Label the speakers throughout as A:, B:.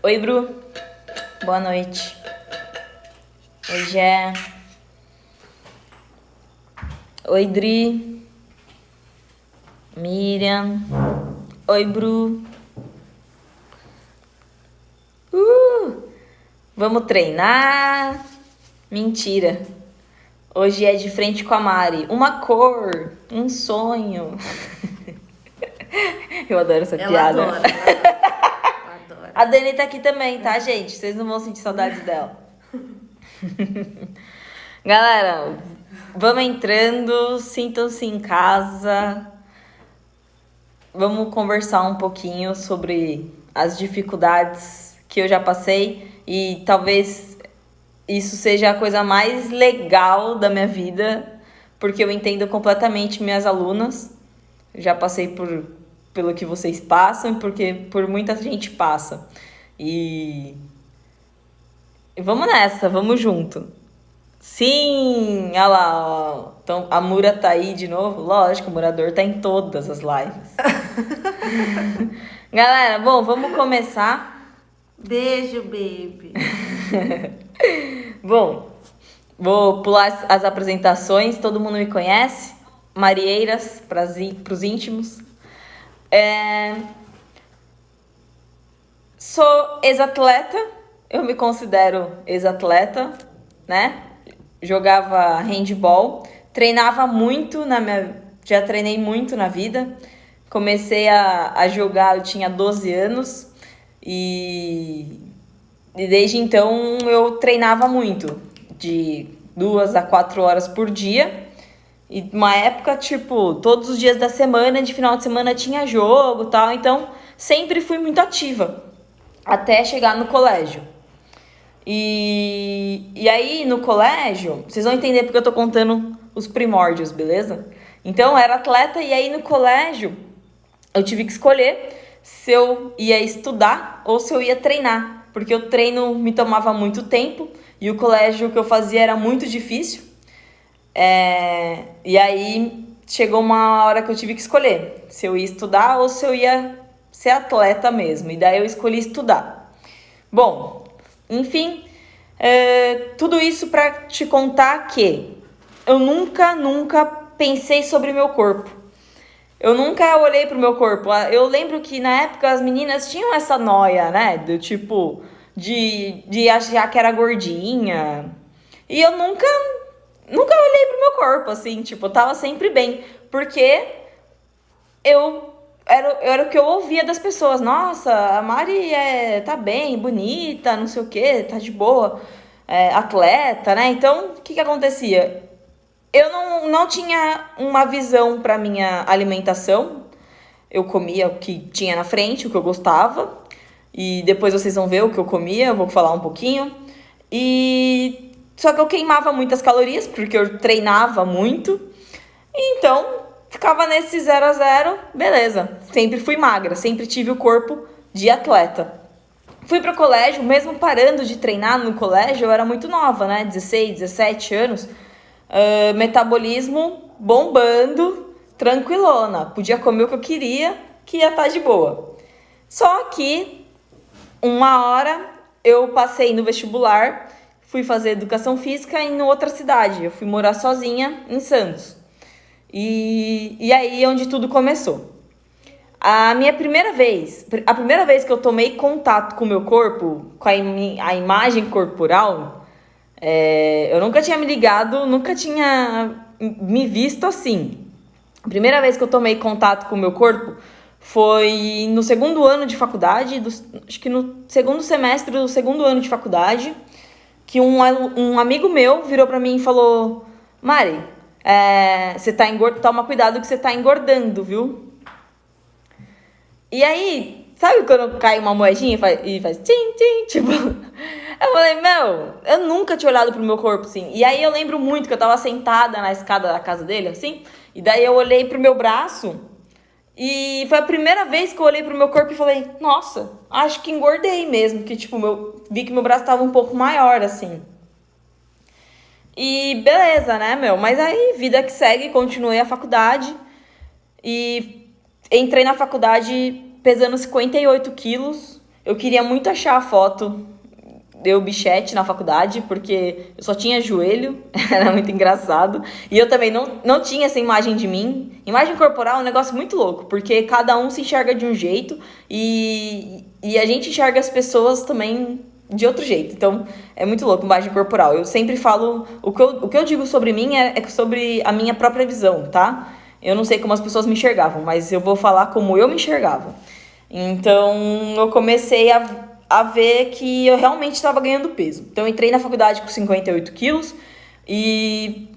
A: Oi, Bru. Boa noite. Oi, Gé. Oi, Dri. Miriam. Oi, Bru. Vamos treinar? Mentira. Hoje é de frente com a Mari. Uma cor, um sonho. Eu adoro essa piada.
B: Ela adora.
A: A Dani tá aqui também, tá, gente? Vocês não vão sentir saudades dela. Galera, vamos entrando, sintam-se em casa. Vamos conversar um pouquinho sobre as dificuldades que eu já passei e talvez isso seja a coisa mais legal da minha vida, porque eu entendo completamente minhas alunas. Já passei pelo que vocês passam e porque por muita gente passa. E vamos nessa, vamos junto. Sim, olha lá, ó. Então, a Mura tá aí de novo. Lógico, o Murador tá em todas as lives. Galera, bom, vamos começar.
B: Beijo, baby.
A: Bom, vou pular as apresentações. Todo mundo me conhece. Marieiras, pros íntimos. Sou ex-atleta. Eu me considero ex-atleta, né? Jogava handball. Treinava muito já treinei muito na vida. Comecei a jogar, eu tinha 12 anos. E desde então eu treinava muito, de 2 a 4 horas por dia. E uma época, tipo, todos os dias da semana, de final de semana tinha jogo e tal. Então, sempre fui muito ativa, até chegar no colégio. E aí, no colégio, vocês vão entender porque eu tô contando os primórdios, beleza? Então, eu era atleta e aí no colégio eu tive que escolher se eu ia estudar ou se eu ia treinar. Porque o treino me tomava muito tempo e o colégio que eu fazia era muito difícil. E aí chegou uma hora que eu tive que escolher se eu ia estudar ou se eu ia ser atleta mesmo. E daí eu escolhi estudar. Bom, enfim, tudo isso pra te contar que eu nunca pensei sobre o meu corpo. Eu nunca olhei pro meu corpo. Eu lembro que na época as meninas tinham essa noia, né? Do tipo, de achar que era gordinha. E eu nunca olhei pro meu corpo, assim, tipo, eu tava sempre bem. Porque era o que eu ouvia das pessoas. Nossa, a Mari tá bem, bonita, não sei o quê, tá de boa, atleta, né? Então, o que acontecia? Eu não tinha uma visão pra minha alimentação. Eu comia o que tinha na frente, o que eu gostava. E depois vocês vão ver o que eu comia, eu vou falar um pouquinho. Só que eu queimava muitas calorias, porque eu treinava muito. Então, ficava nesse 0 a 0, beleza. Sempre fui magra, sempre tive o corpo de atleta. Fui pro colégio, mesmo parando de treinar no colégio, eu era muito nova, né? 16, 17 anos. Metabolismo bombando, tranquilona. Podia comer o que eu queria, que ia estar de boa. Só que, uma hora, eu passei no vestibular, fui fazer educação física em outra cidade. Eu fui morar sozinha em Santos. E aí onde tudo começou. A primeira vez que eu tomei contato com o meu corpo, com a imagem corporal, eu nunca tinha me ligado, nunca tinha me visto assim. A primeira vez que eu tomei contato com o meu corpo foi no segundo ano de faculdade, acho que no segundo semestre do segundo ano de faculdade, que um amigo meu virou pra mim e falou: Mari, você tá toma cuidado que você tá engordando, viu? E aí, sabe quando cai uma moedinha e faz tchim, tchim, tipo... Eu falei, eu nunca tinha olhado pro meu corpo, assim. E aí eu lembro muito que eu tava sentada na escada da casa dele, assim, e daí eu olhei pro meu braço e foi a primeira vez que eu olhei pro meu corpo e falei, nossa, acho que engordei mesmo, que tipo, vi que meu braço tava um pouco maior, assim. E beleza, né, mas aí, vida que segue, continuei a faculdade e entrei na faculdade pesando 58 quilos Eu queria muito achar a foto eu bichete na faculdade, porque eu só tinha joelho, era muito engraçado. E eu também não tinha essa imagem de mim. Imagem corporal é um negócio muito louco, porque cada um se enxerga de um jeito e a gente enxerga as pessoas também de outro jeito. Então, é muito louco, imagem corporal. Eu sempre falo, o que eu digo sobre mim é sobre a minha própria visão, tá? Eu não sei como as pessoas me enxergavam, mas eu vou falar como eu me enxergava. Então, eu comecei a ver que eu realmente estava ganhando peso. Então, eu entrei na faculdade com 58 quilos e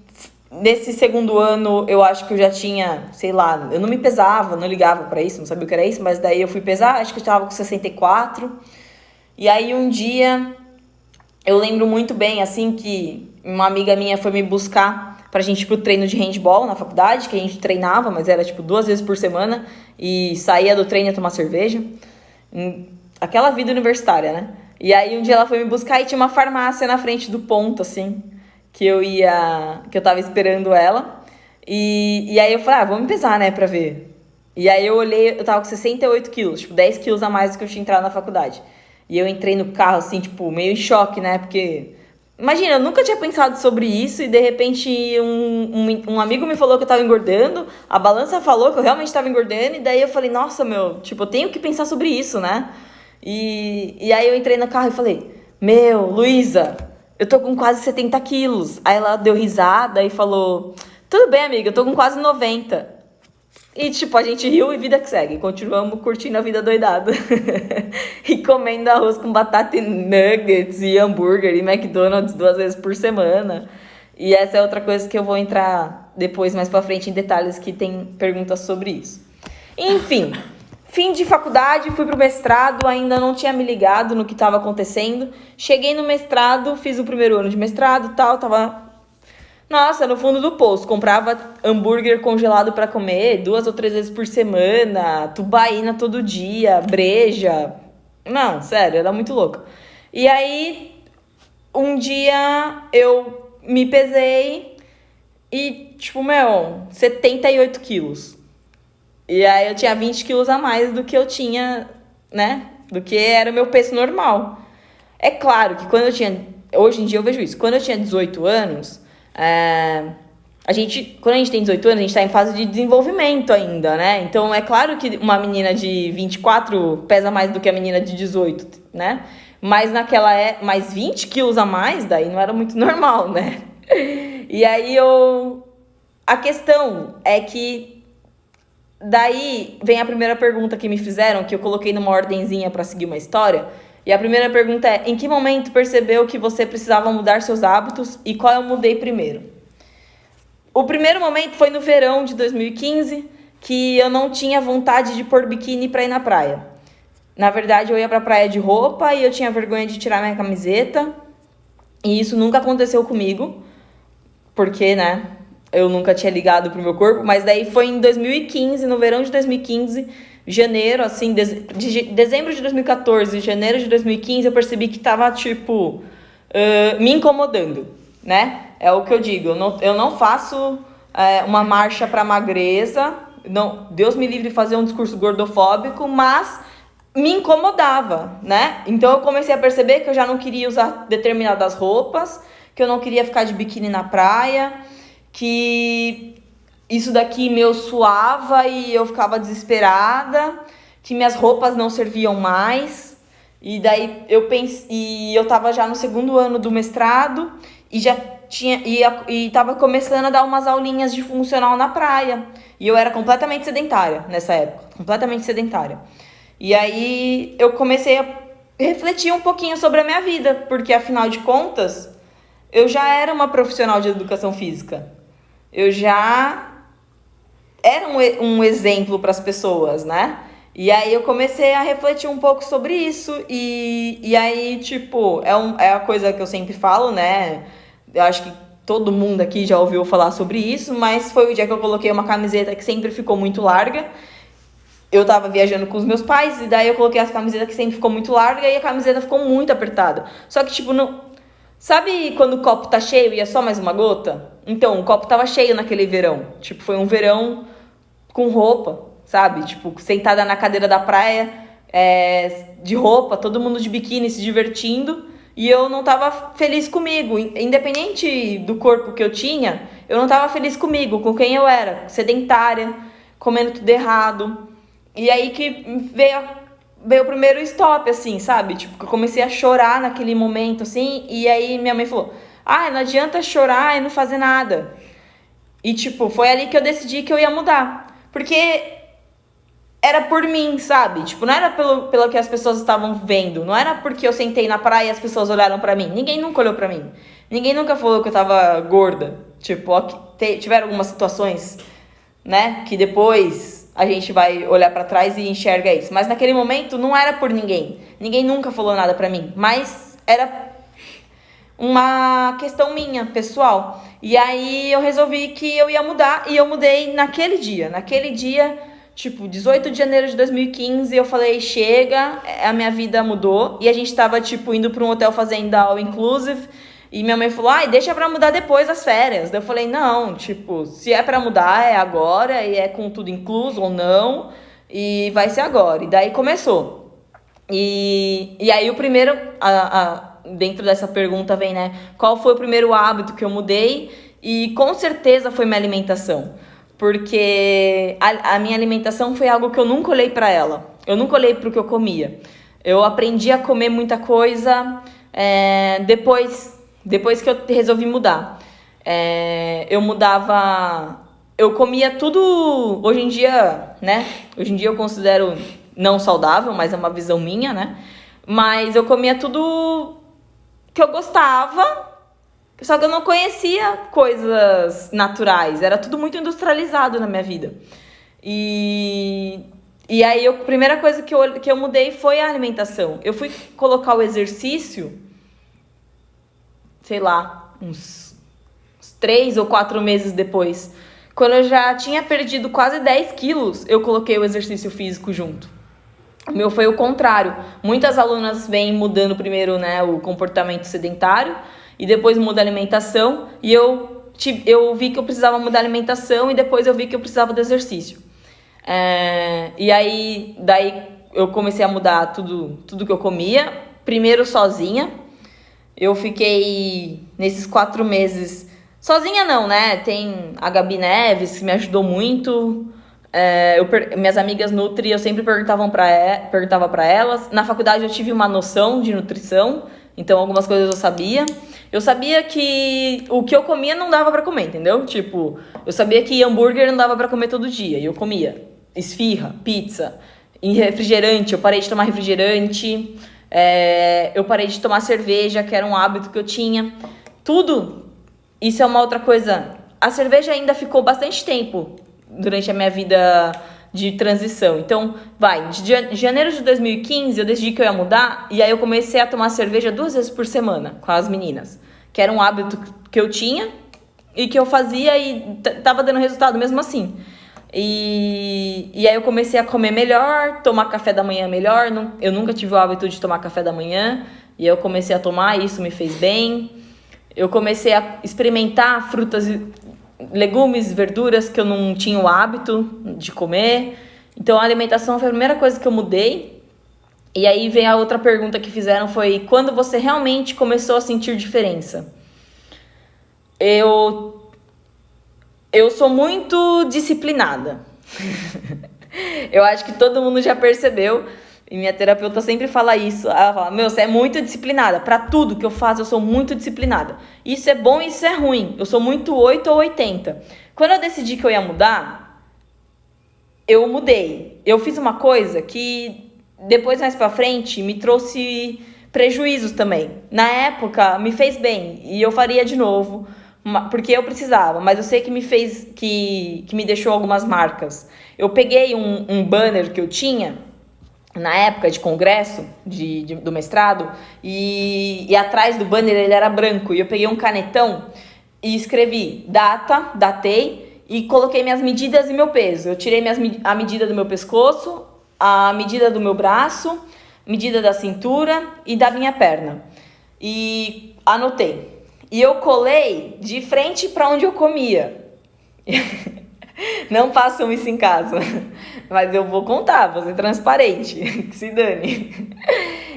A: nesse segundo ano eu acho que eu já tinha, sei lá, eu não me pesava, não ligava pra isso, não sabia o que era isso, mas daí eu fui pesar, acho que eu estava com 64. E aí um dia eu lembro muito bem, assim, que uma amiga minha foi me buscar pra gente ir pro treino de handball na faculdade, que a gente treinava, mas era tipo 2 vezes por semana e saía do treino a tomar cerveja. Aquela vida universitária, né? E aí um dia ela foi me buscar e tinha uma farmácia na frente do ponto, assim, que eu tava esperando ela. E aí eu falei, vamos pesar, né, pra ver. E aí eu olhei, eu tava com 68 quilos, tipo, 10 quilos a mais do que eu tinha entrado na faculdade. E eu entrei no carro, assim, tipo, meio em choque, né, porque... Imagina, eu nunca tinha pensado sobre isso e de repente um amigo me falou que eu tava engordando, a balança falou que eu realmente tava engordando e daí eu falei, nossa, meu, tipo, eu tenho que pensar sobre isso, né? E aí eu entrei no carro e falei, meu, Luísa, eu tô com quase 70 quilos. Aí ela deu risada e falou, tudo bem, amiga, eu tô com quase 90. E tipo, a gente riu e vida que segue. Continuamos curtindo a vida doidada. E comendo arroz com batata e nuggets e hambúrguer e McDonald's 2 vezes por semana. E essa é outra coisa que eu vou entrar depois, mais pra frente, em detalhes, que tem perguntas sobre isso. Enfim, fim de faculdade, fui pro mestrado, ainda não tinha me ligado no que estava acontecendo. Cheguei no mestrado, fiz o primeiro ano de mestrado e tal, tava... Nossa, no fundo do poço, comprava hambúrguer congelado pra comer 2 ou 3 vezes por semana, tubaína todo dia, breja. Não, sério, era muito louco. E aí, um dia eu me pesei e, tipo, 78 quilos. E aí eu tinha 20 quilos a mais do que eu tinha, né? Do que era o meu peso normal. É claro que quando eu tinha... Hoje em dia eu vejo isso. Quando eu tinha 18 anos... quando a gente tem 18 anos, a gente tá em fase de desenvolvimento ainda, né? Então, é claro que uma menina de 24 pesa mais do que a menina de 18, né? Mas mais 20 quilos a mais, daí não era muito normal, né? E aí a questão é que daí vem a primeira pergunta que me fizeram, que eu coloquei numa ordenzinha pra seguir uma história. E a primeira pergunta é, em que momento percebeu que você precisava mudar seus hábitos e qual eu mudei primeiro? O primeiro momento foi no verão de 2015, que eu não tinha vontade de pôr biquíni pra ir na praia. Na verdade, eu ia pra praia de roupa e eu tinha vergonha de tirar minha camiseta. E isso nunca aconteceu comigo, porque, né, eu nunca tinha ligado pro meu corpo. Mas daí foi em 2015, no verão de 2015... janeiro, assim, dezembro de 2014, janeiro de 2015, eu percebi que tava, tipo, me incomodando, né? É o que eu digo, eu não faço uma marcha pra magreza, não, Deus me livre de fazer um discurso gordofóbico, mas me incomodava, né? Então eu comecei a perceber que eu já não queria usar determinadas roupas, que eu não queria ficar de biquíni na praia, que... isso daqui meu suava e eu ficava desesperada, que minhas roupas não serviam mais. E daí eu tava já no segundo ano do mestrado e já tava começando a dar umas aulinhas de funcional na praia. E eu era completamente sedentária nessa época, completamente sedentária. E aí eu comecei a refletir um pouquinho sobre a minha vida, porque afinal de contas, eu já era uma profissional de educação física. Eu já era um exemplo para as pessoas, né? E aí eu comecei a refletir um pouco sobre isso e aí, tipo, é a coisa que eu sempre falo, né? Eu acho que todo mundo aqui já ouviu falar sobre isso, mas foi o dia que eu coloquei uma camiseta que sempre ficou muito larga. Eu tava viajando com os meus pais e daí eu coloquei essa camiseta que sempre ficou muito larga e a camiseta ficou muito apertada. Só que, tipo, não... Sabe quando o copo tá cheio e é só mais uma gota? Então, o copo tava cheio naquele verão. Tipo, foi um verão com roupa, sabe? Tipo, sentada na cadeira da praia, de roupa, todo mundo de biquíni se divertindo, e eu não tava feliz comigo. Independente do corpo que eu tinha, eu não tava feliz comigo, com quem eu era, sedentária, comendo tudo errado. E aí que veio o primeiro stop, assim, sabe? Tipo, que eu comecei a chorar naquele momento, assim, e aí minha mãe falou, não adianta chorar e não fazer nada. E, tipo, foi ali que eu decidi que eu ia mudar. Porque era por mim, sabe? Tipo, não era pelo que as pessoas estavam vendo. Não era porque eu sentei na praia e as pessoas olharam pra mim. Ninguém nunca olhou pra mim. Ninguém nunca falou que eu tava gorda. Tipo, tiveram algumas situações, né? Que depois a gente vai olhar pra trás e enxerga isso. Mas naquele momento não era por ninguém. Ninguém nunca falou nada pra mim. Mas era uma questão minha, pessoal. E aí eu resolvi que eu ia mudar e eu mudei naquele dia. Naquele dia, tipo, 18 de janeiro de 2015, eu falei, chega, a minha vida mudou. E a gente tava, tipo, indo pra um hotel fazenda all inclusive. E minha mãe falou, deixa pra mudar depois das férias. Daí eu falei, não, tipo, se é pra mudar, é agora. E é com tudo incluso ou não. E vai ser agora. E daí começou. E aí o primeiro... dentro dessa pergunta vem, né? Qual foi o primeiro hábito que eu mudei? E com certeza foi minha alimentação. Porque a minha alimentação foi algo que eu nunca olhei pra ela. Eu nunca olhei pro que eu comia. Eu aprendi a comer muita coisa depois que eu resolvi mudar. Eu comia tudo, hoje em dia, né? Hoje em dia eu considero não saudável, mas é uma visão minha, né? Mas eu comia tudo que eu gostava, só que eu não conhecia coisas naturais. Era tudo muito industrializado na minha vida. E aí a primeira coisa que eu mudei foi a alimentação. Eu fui colocar o exercício, sei lá, uns 3 ou 4 meses depois. Quando eu já tinha perdido quase 10 quilos, eu coloquei o exercício físico junto. O meu foi o contrário. Muitas alunas vêm mudando primeiro, né, o comportamento sedentário e depois muda a alimentação. E eu vi que eu precisava mudar a alimentação e depois eu vi que eu precisava do exercício. E aí, daí eu comecei a mudar tudo que eu comia. Primeiro sozinha. Eu fiquei nesses 4 meses... Sozinha não, né? Tem a Gabi Neves, que me ajudou muito... minhas amigas Nutri, eu sempre perguntava para elas. Na faculdade eu tive uma noção de nutrição, então algumas coisas eu sabia. Eu sabia que o que eu comia não dava para comer, entendeu? Tipo, eu sabia que hambúrguer não dava para comer todo dia, e eu comia esfirra, pizza, e refrigerante. Eu parei de tomar refrigerante, eu parei de tomar cerveja, que era um hábito que eu tinha. Tudo, isso é uma outra coisa. A cerveja ainda ficou bastante tempo durante a minha vida de transição. Então, de janeiro de 2015, eu decidi que eu ia mudar, e aí eu comecei a tomar cerveja 2 vezes por semana com as meninas, que era um hábito que eu tinha e que eu fazia e tava dando resultado mesmo assim. E aí eu comecei a comer melhor, tomar café da manhã melhor. Eu nunca tive o hábito de tomar café da manhã, e eu comecei a tomar, e isso me fez bem. Eu comecei a experimentar frutas, legumes, verduras que eu não tinha o hábito de comer. Então a alimentação foi a primeira coisa que eu mudei. E aí vem a outra pergunta que fizeram, foi quando você realmente começou a sentir diferença? Eu sou muito disciplinada. Eu acho que todo mundo já percebeu. E minha terapeuta sempre fala isso. Ela fala, você é muito disciplinada. Pra tudo que eu faço, eu sou muito disciplinada. Isso é bom e isso é ruim. Eu sou muito 8 ou 80. Quando eu decidi que eu ia mudar, eu mudei. Eu fiz uma coisa que depois, mais pra frente, me trouxe prejuízos também. Na época, me fez bem. E eu faria de novo, porque eu precisava. Mas eu sei que me fez, que me deixou algumas marcas. Eu peguei um banner que eu tinha na época de congresso do mestrado, e atrás do banner ele era branco, e eu peguei um canetão e escrevi datei e coloquei minhas medidas e meu peso. Eu tirei a medida do meu pescoço, a medida do meu braço, medida da cintura e da minha perna, e anotei. E eu colei de frente para onde eu comia. Não façam isso em casa. Mas eu vou contar, vou ser transparente. Que se dane.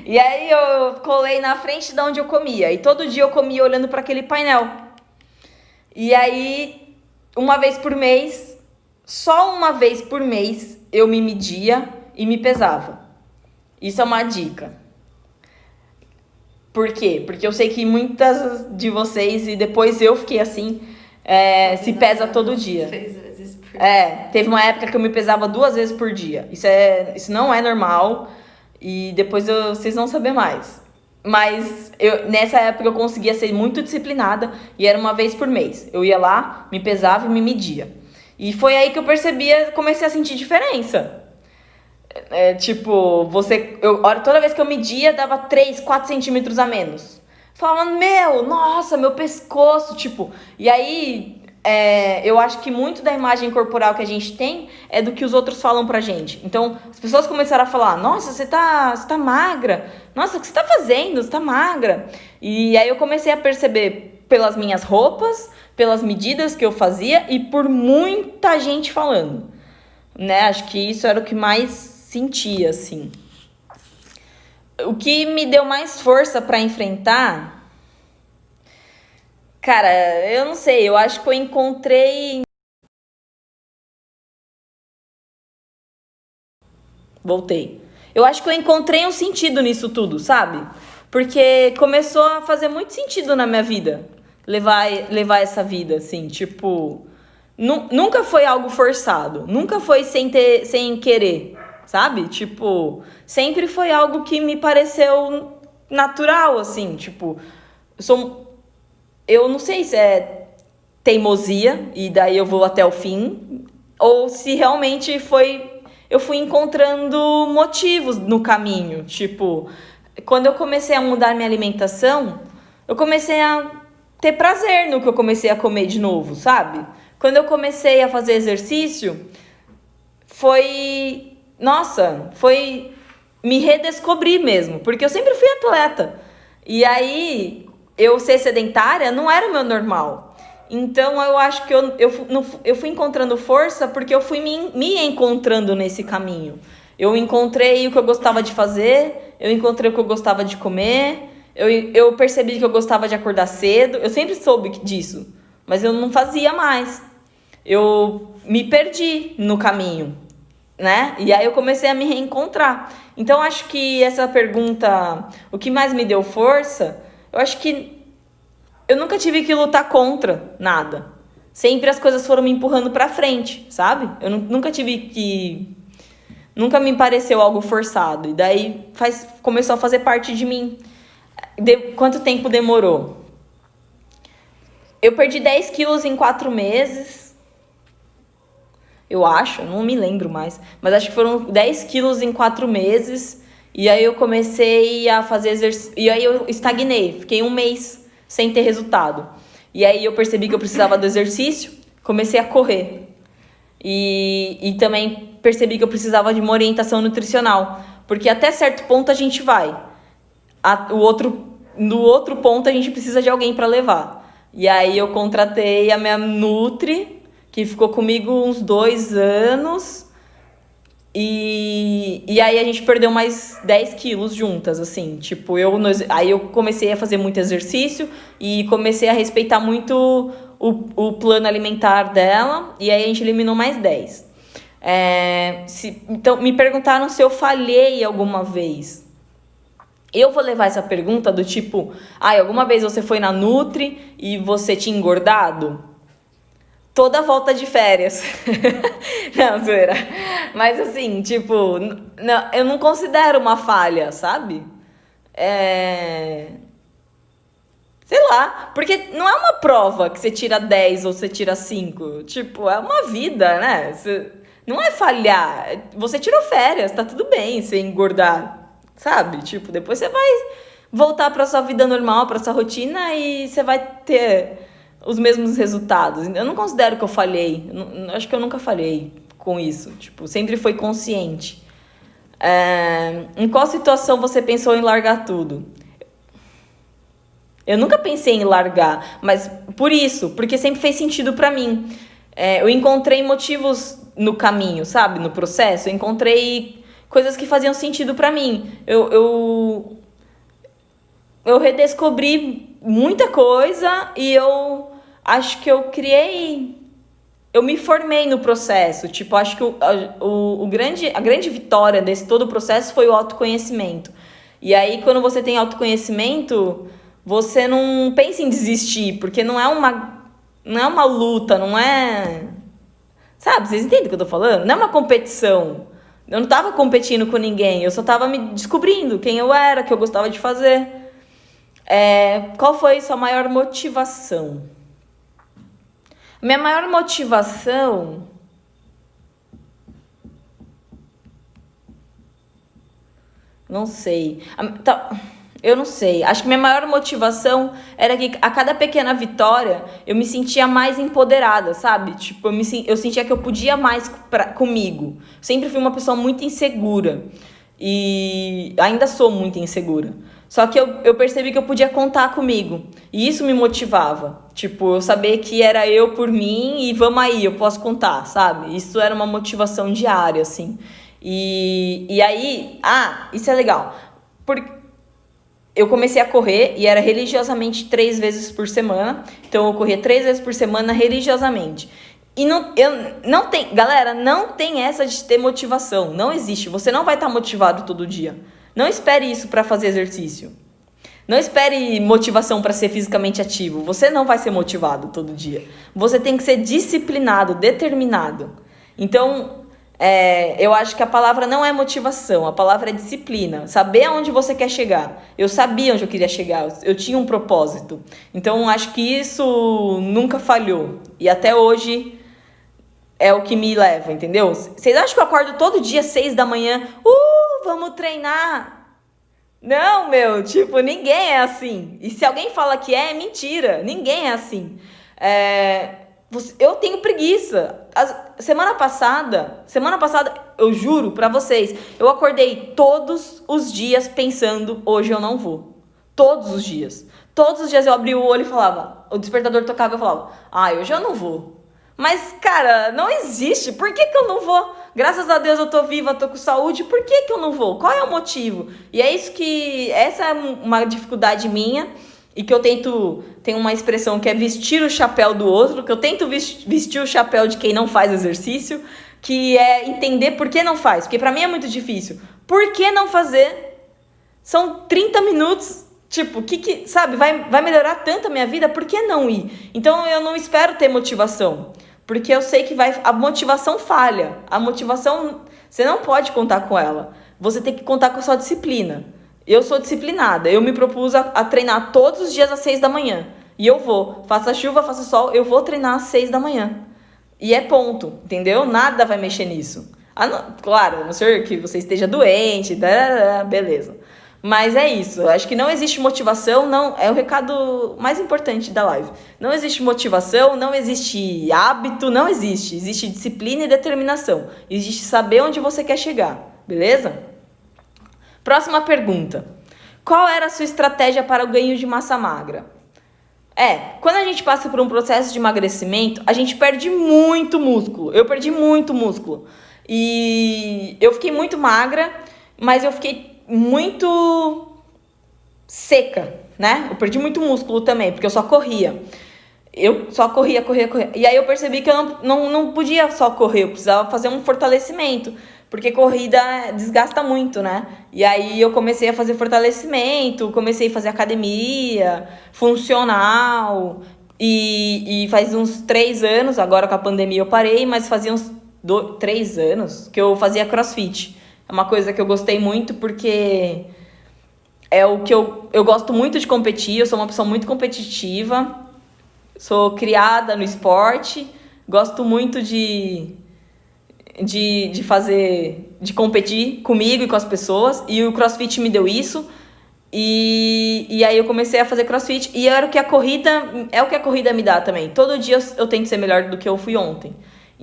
A: E aí eu colei na frente de onde eu comia. E todo dia eu comia olhando para aquele painel. E aí, uma vez por mês, só uma vez por mês, eu me media e me pesava. Isso é uma dica. Por quê? Porque eu sei que muitas de vocês, e depois eu fiquei assim, se pesa todo dia.
B: 6 vezes por dia.
A: Teve uma época que eu me pesava 2 vezes por dia. Isso não é normal. E depois vocês vão saber mais. Mas nessa época eu conseguia ser muito disciplinada. E era uma vez por mês. Eu ia lá, me pesava e me media. E foi aí que eu comecei a sentir diferença. Tipo, toda vez que eu media, dava 3, 4 centímetros a menos. Falando, nossa, meu pescoço, tipo. E aí, eu acho que muito da imagem corporal que a gente tem é do que os outros falam pra gente. Então, as pessoas começaram a falar, nossa, você tá magra. Nossa, o que você tá fazendo? Você tá magra. E aí eu comecei a perceber pelas minhas roupas, pelas medidas que eu fazia e por muita gente falando. Né? Acho que isso era o que mais sentia, assim. O que me deu mais força pra enfrentar... Cara, eu não sei, eu acho que eu encontrei... Voltei. Eu acho que eu encontrei um sentido nisso tudo, sabe? Porque começou a fazer muito sentido na minha vida. Levar essa vida, assim, tipo... Nunca foi algo forçado. Nunca foi sem querer, sabe? Tipo, sempre foi algo que me pareceu natural, assim. Tipo, eu não sei se é teimosia e daí eu vou até o fim, ou se realmente eu fui encontrando motivos no caminho. Tipo, quando eu comecei a mudar minha alimentação, eu comecei a ter prazer no que eu comecei a comer de novo, sabe? Quando eu comecei a fazer exercício, foi me redescobrir mesmo, porque eu sempre fui atleta. E aí, eu ser sedentária não era o meu normal. Então, eu acho que eu fui encontrando força porque eu fui me encontrando nesse caminho. Eu encontrei o que eu gostava de fazer, eu encontrei o que eu gostava de comer, eu percebi que eu gostava de acordar cedo. Eu sempre soube disso, mas eu não fazia mais. Eu me perdi no caminho, né? E aí eu comecei a me reencontrar. Então, acho que essa pergunta, o que mais me deu força, eu acho que eu nunca tive que lutar contra nada. Sempre as coisas foram me empurrando pra frente, sabe? Eu nunca tive que... Nunca me pareceu algo forçado. E daí começou a fazer parte de mim. Quanto tempo demorou? Eu perdi 10 quilos em 4 meses. Eu acho, não me lembro mais. Mas acho que foram 10 quilos em 4 meses. E aí eu comecei a fazer exercício. E aí eu estagnei. Fiquei 1 mês sem ter resultado. E aí eu percebi que eu precisava do exercício. Comecei a correr. E também percebi que eu precisava de uma orientação nutricional. Porque até certo ponto a gente vai. No outro ponto a gente precisa de alguém para levar. E aí eu contratei a minha Nutri, que ficou comigo uns 2 anos. E aí a gente perdeu mais 10 quilos juntas, assim. Tipo, aí eu comecei a fazer muito exercício e comecei a respeitar muito o plano alimentar dela. E aí a gente eliminou mais 10. Então, me perguntaram se eu falhei alguma vez. Eu vou levar essa pergunta do tipo... alguma vez você foi na Nutri e você tinha engordado? Toda volta de férias. Não, zoeira. Mas assim, tipo... Não, eu não considero uma falha, sabe? Sei lá. Porque não é uma prova que você tira 10 ou você tira 5. Tipo, é uma vida, né? Não é falhar. Você tirou férias, tá tudo bem você engordar. Sabe? Tipo, depois você vai voltar pra sua vida normal, pra sua rotina e você vai ter os mesmos resultados. Eu não considero que eu falhei. Acho que eu nunca falhei com isso. Tipo, sempre foi consciente. Em qual situação você pensou em largar tudo? Eu nunca pensei em largar, mas porque sempre fez sentido pra mim. eu encontrei motivos no caminho, sabe? No processo. Eu encontrei coisas que faziam sentido pra mim. Eu redescobri muita coisa e eu acho que eu criei. Eu me formei no processo. Tipo, acho que a grande vitória desse todo o processo foi o autoconhecimento. E aí, quando você tem autoconhecimento, você não pensa em desistir, porque não é uma luta, não é. Sabe, vocês entendem o que eu tô falando? Não é uma competição. Eu não tava competindo com ninguém, eu só tava me descobrindo quem eu era, o que eu gostava de fazer. Qual foi sua maior motivação? Minha maior motivação. Não sei. Eu não sei. Acho que minha maior motivação era que a cada pequena vitória eu me sentia mais empoderada, sabe? Tipo, eu sentia que eu podia mais comigo. Sempre fui uma pessoa muito insegura. E ainda sou muito insegura. Só que eu percebi que eu podia contar comigo. E isso me motivava. Tipo, eu saber que era eu por mim e vamos aí, eu posso contar, sabe? Isso era uma motivação diária, assim. E aí, isso é legal. Eu comecei a correr e era religiosamente 3 vezes por semana. Então eu corria 3 vezes por semana religiosamente. E não tem, galera, não tem essa de ter motivação. Não existe. Você não vai estar motivado todo dia. Não espere isso para fazer exercício. Não espere motivação para ser fisicamente ativo. Você não vai ser motivado todo dia. Você tem que ser disciplinado, determinado. Então, eu acho que a palavra não é motivação, a palavra é disciplina. Saber aonde você quer chegar. Eu sabia onde eu queria chegar, eu tinha um propósito. Então, acho que isso nunca falhou. E até hoje é o que me leva, entendeu? Vocês acham que eu acordo todo dia, 6 da manhã? Vamos treinar! Não, meu, tipo, ninguém é assim. E se alguém fala que é mentira. Ninguém é assim. Eu tenho preguiça. Semana passada, eu juro pra vocês, eu acordei todos os dias pensando, hoje eu não vou. Todos os dias. Todos os dias eu abria o olho e falava, o despertador tocava e eu falava, hoje eu não vou. Mas, cara, não existe. Por que eu não vou? Graças a Deus eu tô viva, tô com saúde. Por que eu não vou? Qual é o motivo? E é isso que... Essa é uma dificuldade minha. E que eu tento... Tem uma expressão que é vestir o chapéu do outro. Que eu tento vestir o chapéu de quem não faz exercício. Que é entender por que não faz. Porque pra mim é muito difícil. Por que não fazer? São 30 minutos... Tipo, sabe, vai melhorar tanto a minha vida, por que não ir? Então eu não espero ter motivação, porque eu sei que a motivação falha. A motivação, você não pode contar com ela. Você tem que contar com a sua disciplina. Eu sou disciplinada, eu me propus a treinar todos os dias às 6 da manhã. E eu vou, faça chuva, faça sol, eu vou treinar às 6 da manhã. E é ponto, entendeu? Nada vai mexer nisso. Claro, a não ser que você esteja doente, beleza. Mas é isso, eu acho que não existe motivação, não é o recado mais importante da live. Não existe motivação, não existe hábito, não existe. Existe disciplina e determinação. Existe saber onde você quer chegar, beleza? Próxima pergunta. Qual era a sua estratégia para o ganho de massa magra? Quando a gente passa por um processo de emagrecimento, a gente perde muito músculo. Eu perdi muito músculo. E eu fiquei muito magra, mas eu fiquei muito seca, né? Eu perdi muito músculo também, porque eu só corria. Eu só corria. E aí eu percebi que eu não podia só correr, eu precisava fazer um fortalecimento, porque corrida desgasta muito, né? E aí eu comecei a fazer fortalecimento, comecei a fazer academia, funcional, e faz uns 3 anos, agora com a pandemia eu parei, mas fazia uns 3 anos que eu fazia crossfit. É uma coisa que eu gostei muito porque é o que eu gosto muito de competir, eu sou uma pessoa muito competitiva, sou criada no esporte, gosto muito de competir comigo e com as pessoas, e o CrossFit me deu isso, e aí eu comecei a fazer CrossFit, e era o que a corrida me dá também. Todo dia eu tento ser melhor do que eu fui ontem.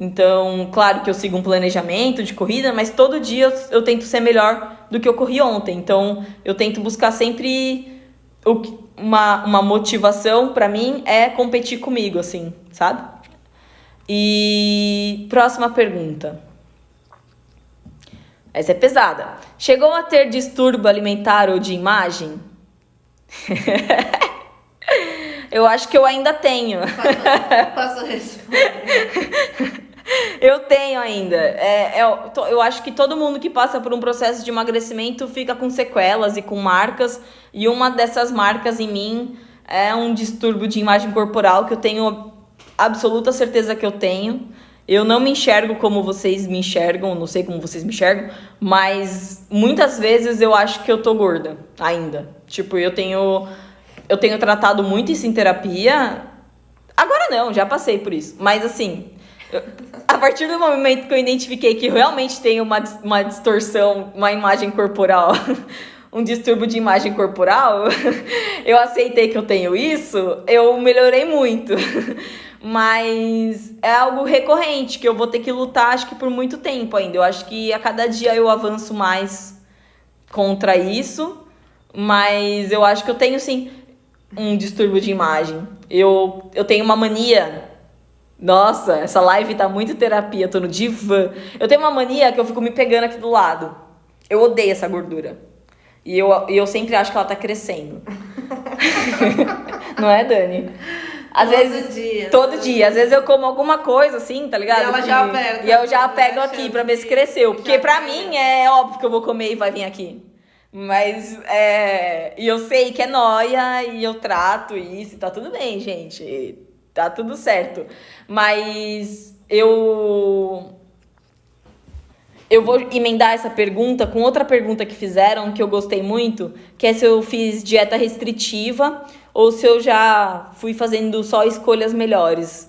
A: Então, claro que eu sigo um planejamento de corrida, mas todo dia eu tento ser melhor do que eu corri ontem. Então, eu tento buscar sempre uma motivação pra mim é competir comigo, assim, sabe? E próxima pergunta. Essa é pesada. Chegou a ter distúrbio alimentar ou de imagem? Eu acho que eu ainda tenho.
B: Posso responder?
A: Eu tenho ainda. Eu acho que todo mundo que passa por um processo de emagrecimento fica com sequelas e com marcas. E uma dessas marcas em mim é um distúrbio de imagem corporal que eu tenho absoluta certeza que eu tenho. Eu não me enxergo como vocês me enxergam, não sei como vocês me enxergam, mas muitas vezes eu acho que eu tô gorda ainda. Tipo, eu tenho tratado muito isso em terapia. Agora não, já passei por isso. Mas assim, a partir do momento que eu identifiquei que realmente tenho uma distorção, uma imagem corporal, um distúrbio de imagem corporal, eu aceitei que eu tenho isso, eu melhorei muito. Mas é algo recorrente que eu vou ter que lutar, acho que por muito tempo ainda. Eu acho que a cada dia eu avanço mais contra isso, mas eu acho que eu tenho sim um distúrbio de imagem. Eu tenho uma mania. Nossa, essa live tá muito terapia, eu tô no divã. Eu tenho uma mania que eu fico me pegando aqui do lado. Eu odeio essa gordura. E eu sempre acho que ela tá crescendo. Não é, Dani? Às vezes, todo dia. Às vezes eu como alguma coisa assim, tá ligado?
B: E ela já aperta.
A: E eu já pego aqui pra ver se cresceu. Porque pra mim é óbvio que eu vou comer e vai vir aqui. Mas, e eu sei que é nóia e eu trato isso e tá tudo bem, gente. Tá tudo certo. Mas eu vou emendar essa pergunta com outra pergunta que fizeram, que eu gostei muito, que é se eu fiz dieta restritiva ou se eu já fui fazendo só escolhas melhores.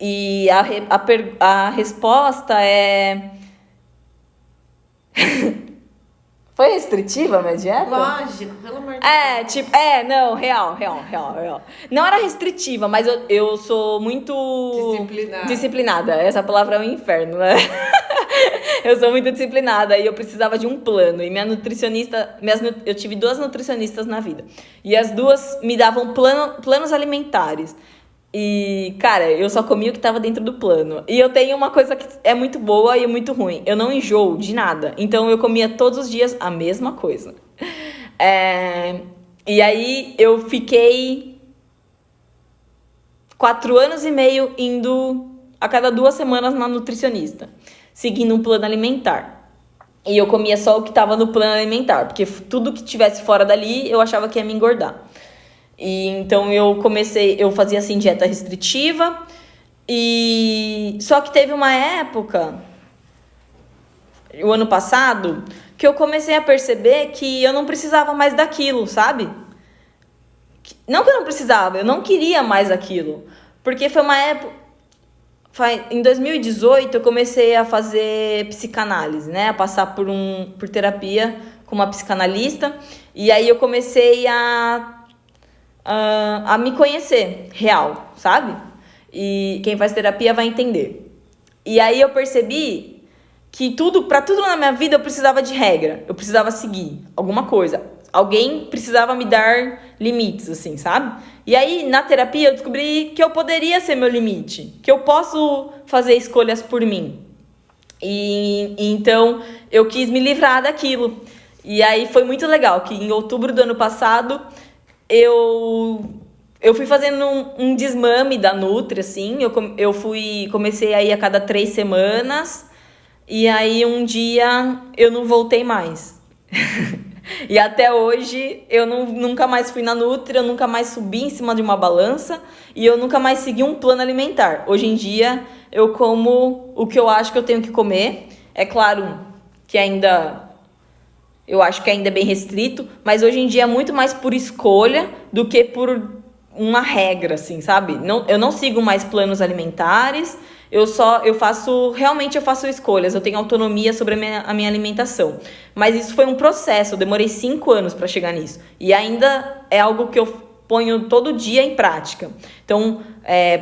A: E a resposta é... Foi restritiva a minha dieta?
B: Lógico, pelo amor de Deus.
A: Não, real. Não era restritiva, mas eu sou muito... Disciplinada. Essa palavra é um inferno, né? Eu sou muito disciplinada e eu precisava de um plano. E minha nutricionista... Eu tive 2 nutricionistas na vida. E as 2 me davam planos alimentares. E, cara, eu só comia o que tava dentro do plano. E eu tenho uma coisa que é muito boa e muito ruim. Eu não enjoo de nada. Então, eu comia todos os dias a mesma coisa. E aí, eu fiquei 4 anos e meio indo a cada 2 semanas na nutricionista, seguindo um plano alimentar. E eu comia só o que tava no plano alimentar. Porque tudo que tivesse fora dali, eu achava que ia me engordar. E então eu fazia assim dieta restritiva e só que teve uma época, o ano passado, que eu comecei a perceber que eu não precisava mais daquilo, sabe? Não que eu não precisava, eu não queria mais aquilo, porque foi uma época, em 2018 eu comecei a fazer psicanálise, né, a passar por terapia com uma psicanalista, e aí eu comecei a me conhecer real, sabe? E quem faz terapia vai entender. E aí eu percebi que pra tudo na minha vida eu precisava de regra. Eu precisava seguir alguma coisa. Alguém precisava me dar limites, assim, sabe? E aí, na terapia, eu descobri que eu poderia ser meu limite. Que eu posso fazer escolhas por mim. E então, eu quis me livrar daquilo. E aí, foi muito legal que em outubro do ano passado... Eu fui fazendo um desmame da Nutri, assim. Comecei a ir a cada 3 semanas. E aí, um dia, eu não voltei mais. E até hoje, eu nunca mais fui na Nutri, eu nunca mais subi em cima de uma balança. E eu nunca mais segui um plano alimentar. Hoje em dia, eu como o que eu acho que eu tenho que comer. É claro que eu acho que ainda é bem restrito, mas hoje em dia é muito mais por escolha do que por uma regra, assim, sabe? Eu não sigo mais planos alimentares, eu faço escolhas, eu tenho autonomia sobre a minha alimentação. Mas isso foi um processo, eu demorei 5 anos para chegar nisso. E ainda é algo que eu ponho todo dia em prática. Então,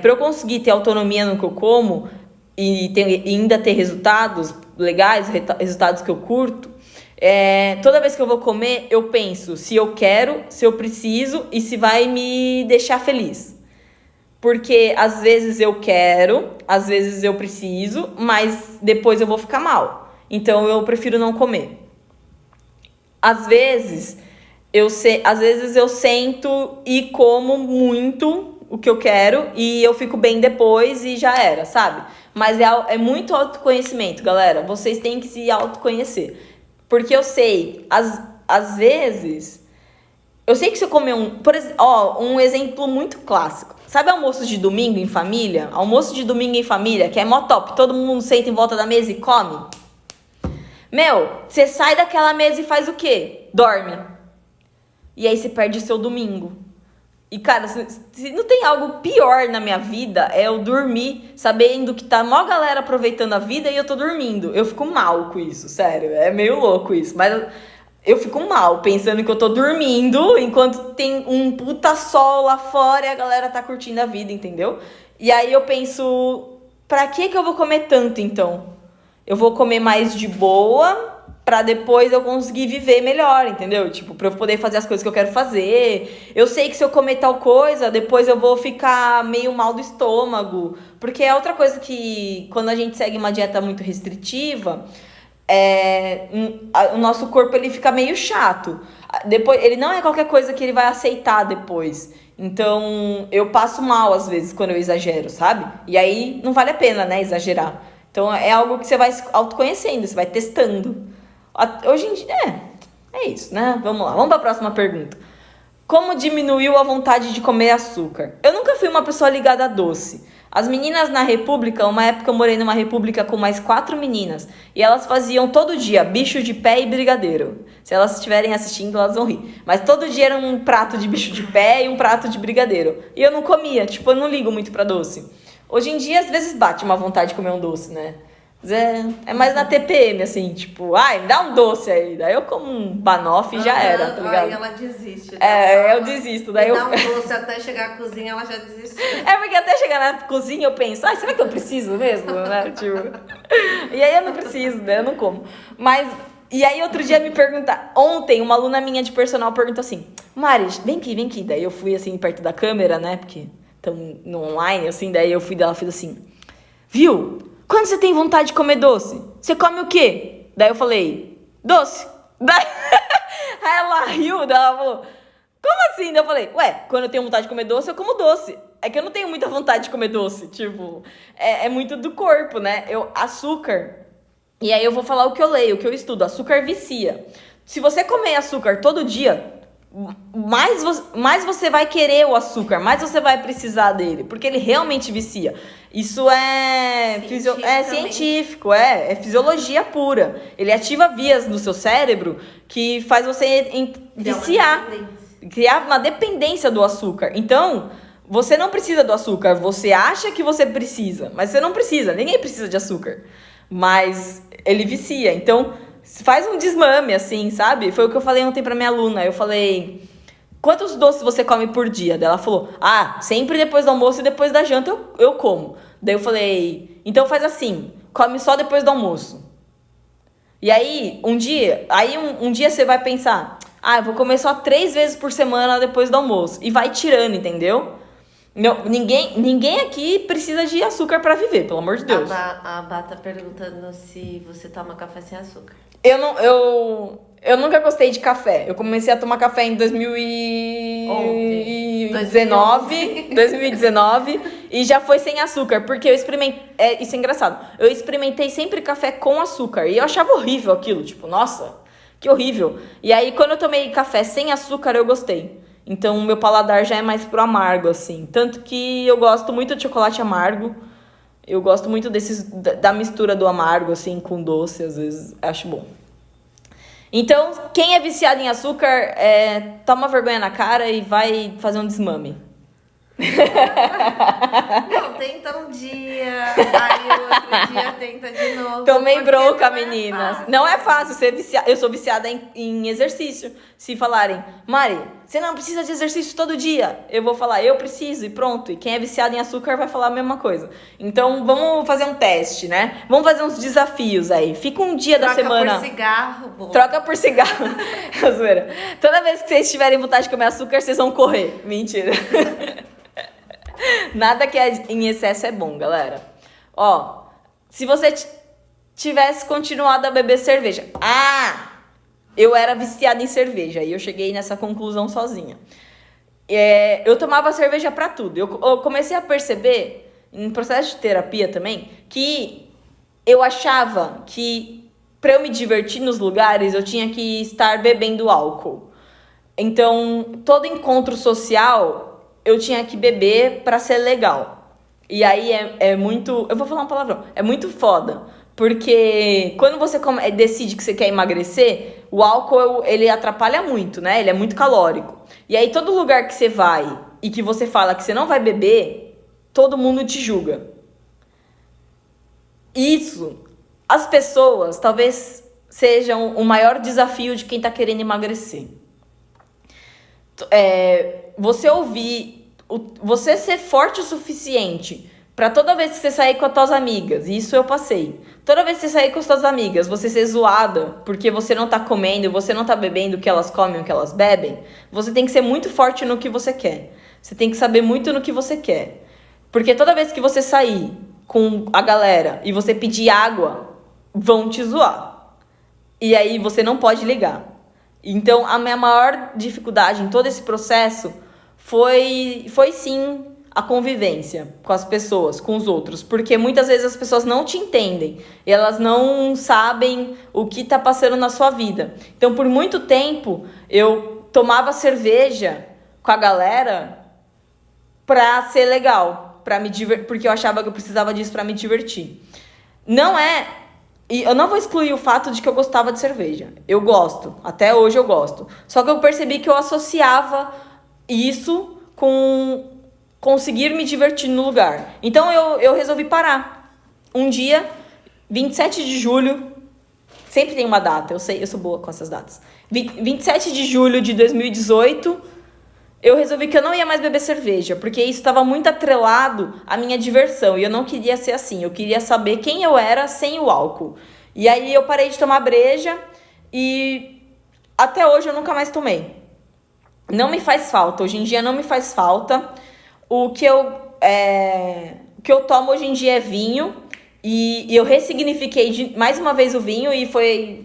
A: para eu conseguir ter autonomia no que eu como e ainda ter resultados legais, resultados que eu curto, toda vez que eu vou comer, eu penso se eu quero, se eu preciso e se vai me deixar feliz. Porque às vezes eu quero, às vezes eu preciso, mas depois eu vou ficar mal. Então eu prefiro não comer. Às vezes eu sento e como muito o que eu quero e eu fico bem depois e já era, sabe? Mas é muito autoconhecimento, galera. Vocês têm que se autoconhecer. Porque eu sei, às vezes, eu sei que se eu comer um exemplo muito clássico. Sabe almoço de domingo em família? Almoço de domingo em família, que é mó top. Todo mundo senta em volta da mesa e come. Meu, você sai daquela mesa e faz o quê? Dorme. E aí você perde o seu domingo. E, cara, se não tem algo pior na minha vida, é eu dormir sabendo que tá mó galera aproveitando a vida e eu tô dormindo. Eu fico mal com isso, sério. É meio louco isso. Mas eu fico mal pensando que eu tô dormindo enquanto tem um puta sol lá fora e a galera tá curtindo a vida, entendeu? E aí eu penso, pra que eu vou comer tanto, então? Eu vou comer mais de boa pra depois eu conseguir viver melhor, entendeu? Tipo, pra eu poder fazer as coisas que eu quero fazer. Eu sei que se eu comer tal coisa, depois eu vou ficar meio mal do estômago. Porque é outra coisa que, quando a gente segue uma dieta muito restritiva, o nosso corpo ele fica meio chato. Depois, ele não é qualquer coisa que ele vai aceitar depois. Então, eu passo mal às vezes quando eu exagero, sabe? E aí, não vale a pena, né, exagerar. Então, é algo que você vai autoconhecendo, você vai testando. Hoje em dia, é isso, né? Vamos lá, vamos para a próxima pergunta. Como diminuiu a vontade de comer açúcar? Eu nunca fui uma pessoa ligada a doce. As meninas na República, uma época eu morei numa República com mais 4 meninas. E elas faziam todo dia bicho de pé e brigadeiro. Se elas estiverem assistindo, elas vão rir. Mas todo dia era um prato de bicho de pé e um prato de brigadeiro. E eu não comia, tipo, eu não ligo muito pra doce. Hoje em dia, às vezes bate uma vontade de comer um doce, né? Mas é mais na TPM, assim, tipo, ai, me dá um doce aí. Daí eu como um banoffee e já era, tá ligado?
B: Aí ela desiste. Né?
A: Eu desisto. Daí
B: dá um doce até chegar à cozinha, ela já desistiu.
A: Porque até chegar na cozinha eu penso, ai, será que eu preciso mesmo, né? Tipo, e aí eu não preciso, né? Eu não como. Mas, e aí outro dia me perguntar, ontem uma aluna minha de personal perguntou assim, Mari, vem aqui. Daí eu fui assim, perto da câmera, né? Porque estamos no online, assim, daí eu fui dela, fiz assim, viu? Quando você tem vontade de comer doce, você come o quê? Daí eu falei, doce. Daí aí ela riu, daí ela falou, como assim? Daí eu falei, quando eu tenho vontade de comer doce, eu como doce. É que eu não tenho muita vontade de comer doce, tipo, é muito do corpo, né? Açúcar, e aí eu vou falar o que eu leio, o que eu estudo, açúcar vicia. Se você comer açúcar todo dia, mais você vai querer o açúcar, mais você vai precisar dele, porque ele realmente vicia. Isso é científico, é fisiologia pura. Ele ativa vias no seu cérebro que faz você viciar, criar uma dependência do açúcar. Então, você não precisa do açúcar, você acha que você precisa, mas você não precisa, ninguém precisa de açúcar. Mas ele vicia, então faz um desmame, assim, sabe? Foi o que eu falei ontem pra minha aluna. Eu falei, quantos doces você come por dia? Daí ela falou, sempre depois do almoço e depois da janta eu como. Daí eu falei, então faz assim, come só depois do almoço. E aí, um dia você vai pensar, eu vou comer só 3 vezes por semana depois do almoço. E vai tirando, entendeu? Ninguém aqui precisa de açúcar pra viver, pelo amor de Deus.
B: A Bá tá perguntando se você toma café sem açúcar.
A: Eu nunca gostei de café. Eu comecei a tomar café em 2019 e já foi sem açúcar, porque eu experimentei, isso é engraçado. Eu experimentei sempre café com açúcar e eu achava horrível aquilo, tipo, nossa, que horrível. E aí quando eu tomei café sem açúcar, eu gostei. Então o meu paladar já é mais pro amargo, assim. Tanto que eu gosto muito de chocolate amargo. Eu gosto muito da mistura do amargo, assim, com doce, às vezes acho bom. Então, quem é viciado em açúcar, toma vergonha na cara e vai fazer um desmame.
B: Não, tenta um dia, aí o outro dia tenta de novo.
A: Tomei bronca, meninas. Não é fácil ser viciada. Eu sou viciada em exercício. Se falarem, Mari, você não precisa de exercício todo dia. Eu vou falar, eu preciso e pronto. E quem é viciado em açúcar vai falar a mesma coisa. Então, vamos fazer um teste, né? Vamos fazer uns desafios aí. Fica um dia da semana.
B: Troca por cigarro, bom.
A: Troca por cigarro. Toda vez que vocês tiverem vontade de comer açúcar, vocês vão correr. Mentira. Nada que é em excesso é bom, galera. Ó, se você tivesse continuado a beber cerveja. Eu era viciada em cerveja e eu cheguei nessa conclusão sozinha. Eu tomava cerveja pra tudo. Eu comecei a perceber, em processo de terapia também, que eu achava que pra eu me divertir nos lugares eu tinha que estar bebendo álcool. Então, todo encontro social eu tinha que beber pra ser legal. E aí é muito... Eu vou falar uma palavrão. É muito foda. Porque quando você decide que você quer emagrecer, o álcool, ele atrapalha muito, né? Ele é muito calórico. E aí, todo lugar que você vai e que você fala que você não vai beber, todo mundo te julga. Isso, as pessoas, talvez sejam o maior desafio de quem tá querendo emagrecer. Você ser forte o suficiente pra toda vez que você sair com as tuas amigas, e isso eu passei. Toda vez que você sair com as tuas amigas, você ser zoada porque você não tá comendo, você não tá bebendo o que elas comem, o que elas bebem, você tem que ser muito forte no que você quer. Você tem que saber muito no que você quer. Porque toda vez que você sair com a galera e você pedir água, vão te zoar. E aí você não pode ligar. Então, a minha maior dificuldade em todo esse processo foi sim a convivência com as pessoas, com os outros. Porque muitas vezes as pessoas não te entendem. E elas não sabem o que tá passando na sua vida. Então, por muito tempo, eu tomava cerveja com a galera pra ser legal. Pra me porque eu achava que eu precisava disso pra me divertir. E eu não vou excluir o fato de que eu gostava de cerveja. Eu gosto. Até hoje eu gosto. Só que eu percebi que eu associava isso com conseguir me divertir no lugar. Então eu resolvi parar. Um dia, 27 de julho... Sempre tem uma data, eu sei, eu sou boa com essas datas. 27 de julho de 2018, eu resolvi que eu não ia mais beber cerveja, porque isso estava muito atrelado à minha diversão, e eu não queria ser assim, eu queria saber quem eu era sem o álcool. E aí eu parei de tomar breja, e até hoje eu nunca mais tomei. Não me faz falta, hoje em dia não me faz falta. O que eu tomo hoje em dia é vinho, e eu ressignifiquei mais uma vez o vinho, e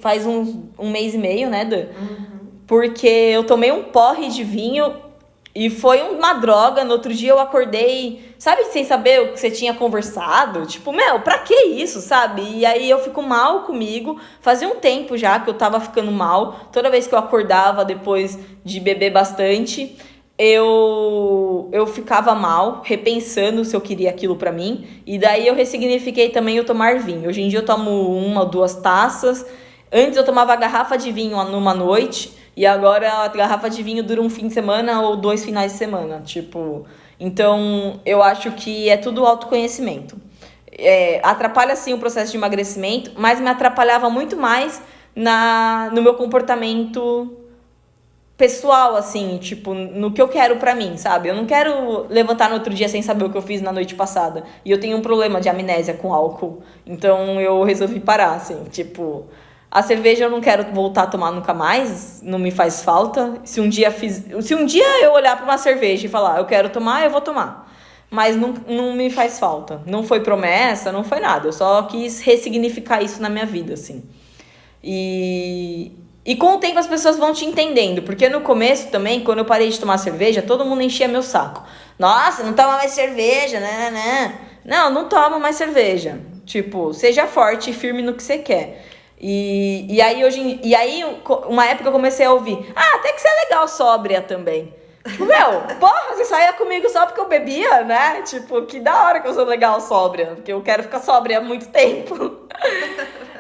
A: faz um mês e meio, né, Dan? Porque eu tomei um porre de vinho e foi uma droga. No outro dia eu acordei, sabe, sem saber o que você tinha conversado. Tipo, pra que isso, sabe? E aí eu fico mal comigo. Fazia um tempo já que eu tava ficando mal. Toda vez que eu acordava depois de beber bastante, eu ficava mal, repensando se eu queria aquilo pra mim. E daí eu ressignifiquei também o tomar vinho. Hoje em dia eu tomo 1 ou 2 taças. Antes eu tomava a garrafa de vinho numa noite. E agora a garrafa de vinho dura um fim de semana ou 2 finais de semana. Tipo, então eu acho que é tudo autoconhecimento. Atrapalha sim o processo de emagrecimento, mas me atrapalhava muito mais no meu comportamento pessoal, assim, tipo, no que eu quero pra mim, sabe? Eu não quero levantar no outro dia sem saber o que eu fiz na noite passada. E eu tenho um problema de amnésia com álcool. Então eu resolvi parar, assim, tipo... A cerveja eu não quero voltar a tomar nunca mais, não me faz falta. Se um dia eu olhar pra uma cerveja e falar, eu quero tomar, eu vou tomar. Mas não me faz falta. Não foi promessa, não foi nada. Eu só quis ressignificar isso na minha vida, assim. E com o tempo as pessoas vão te entendendo. Porque no começo também, quando eu parei de tomar cerveja, todo mundo enchia meu saco. Nossa, não toma mais cerveja, né? Não tomo mais cerveja. Tipo, seja forte e firme no que você quer. E aí, uma época eu comecei a ouvir, até que você é legal sóbria também. Tipo, porra, você saía comigo só porque eu bebia, né? Tipo, que da hora que eu sou legal sóbria, porque eu quero ficar sóbria há muito tempo.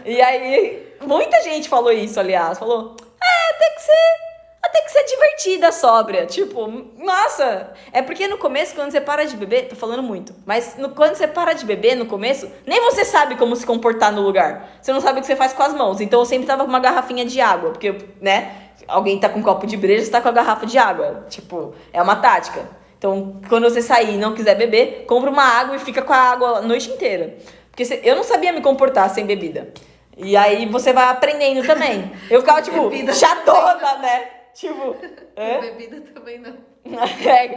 A: E aí, muita gente falou isso, aliás, falou, até que você é divertida sóbria. Tipo, nossa, é porque no começo, quando você para de beber, tô falando muito, mas quando você para de beber no começo, nem você sabe como se comportar no lugar. Você não sabe o que você faz com as mãos. Então eu sempre tava com uma garrafinha de água, porque, né, alguém tá com um copo de breja, você tá com a garrafa de água. Tipo, é uma tática. Então, quando você sair e não quiser beber, compra uma água e fica com a água a noite inteira. Porque eu não sabia me comportar sem bebida. E aí você vai aprendendo também. Eu ficava, tipo, chatona, né? Tipo,
B: Bebida também não.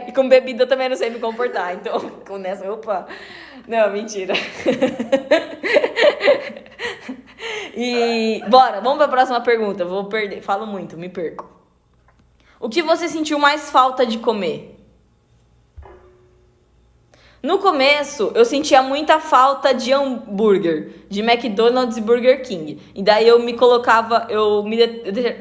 A: E com bebida eu também não sei me comportar. Então, com nessa, opa. Não, mentira. E bora, vamos pra próxima pergunta. Vou perder, falo muito, me perco. O que você sentiu mais falta de comer? No começo, eu sentia muita falta de hambúrguer, de McDonald's e Burger King. E daí eu me colocava,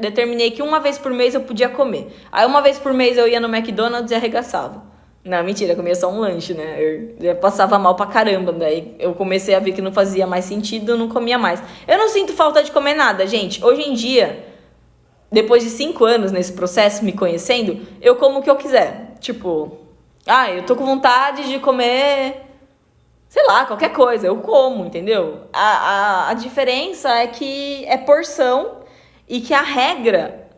A: determinei que uma vez por mês eu podia comer. Aí uma vez por mês eu ia no McDonald's e arregaçava. Não, mentira, eu comia só um lanche, né? Eu passava mal pra caramba. Daí eu comecei a ver que não fazia mais sentido, eu não comia mais. Eu não sinto falta de comer nada, gente. Hoje em dia, depois de 5 anos nesse processo, me conhecendo, eu como o que eu quiser. Tipo, eu tô com vontade de comer, sei lá, qualquer coisa. Eu como, entendeu? A diferença é que é porção e que a regra...